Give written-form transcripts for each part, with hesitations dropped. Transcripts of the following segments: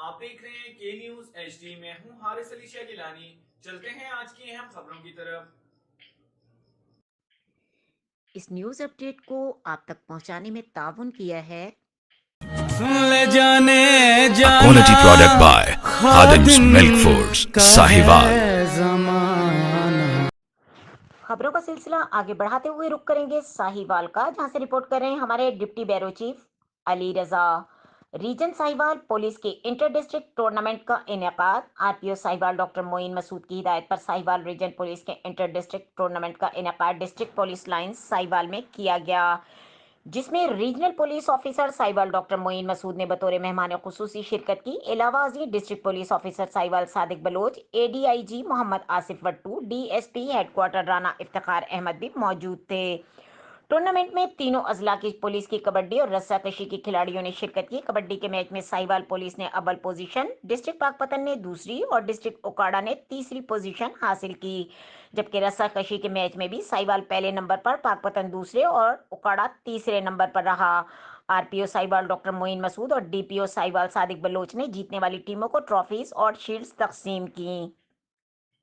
آپ دیکھ رہے ہیں کے نیوز ایچ ڈی میں ہوں حارث علی شاہ گیلانی۔ چلتے ہیں آج کی اہم خبروں کی طرف۔ اس نیوز اپ ڈیٹ کو آپ تک پہنچانے میں تعاون کیا ہے A quality product by Khadim's Milk Foods, Sahiwal. خبروں کا سلسلہ آگے بڑھاتے ہوئے رک کریں گے ساہیوال کا، جہاں سے رپورٹ کر رہے ہیں ہمارے deputy bureau chief Ali Raza. Region Sahiwal police کے انٹر ڈسٹرکٹ ٹورنامنٹ کا انعقاد۔ آر پی او ساہیوال ڈاکٹر معین مسعود کی ہدایت پر ساہیوال ریجن پولیس کے انٹر ڈسٹرکٹ ٹورنامنٹ کا انعقاد ڈسٹرکٹ پولیس لائنز ساہیوال میں کیا گیا، جس میں regional police officer Sahiwal doctor Moin Masood نے بطور مہمان خصوصی شرکت کی۔ علاوہ ازیں district police officer Sahiwal Sadiq Baloch, A D I G Muhammad Asif Wattoo, D S P headquarter Rana Iftikhar Ahmed بھی موجود تھے۔ ٹورنامنٹ میں تینوں اضلاع کی پولیس کی کبڈی اور رسہ کشی کے کھلاڑیوں نے شرکت کی۔ کبڈی کے میچ میں ساہیوال پولیس نے اول پوزیشن، ڈسٹرکٹ پاک پتن نے دوسری اور ڈسٹرکٹ اوکاڑا نے تیسری پوزیشن حاصل کی، جبکہ رسہ کشی کے میچ میں بھی ساہیوال پہلے نمبر پر، پاک پتن دوسرے اور اوکاڑا تیسرے نمبر پر رہا۔ آر پی او ساہیوال ڈاکٹر معین مسعود اور ڈی پی او ساہیوال صادق بلوچ نے جیتنے والی ٹیموں کو ٹرافیز اور شیلڈز تقسیم کی۔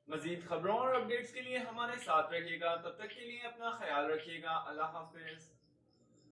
مزید خبروں اور اپڈیٹس کے لیے ہمارے ساتھ رہیے گا، تب تک کے لیے اپنا خیال رکھیے گا۔ اللہ حافظ۔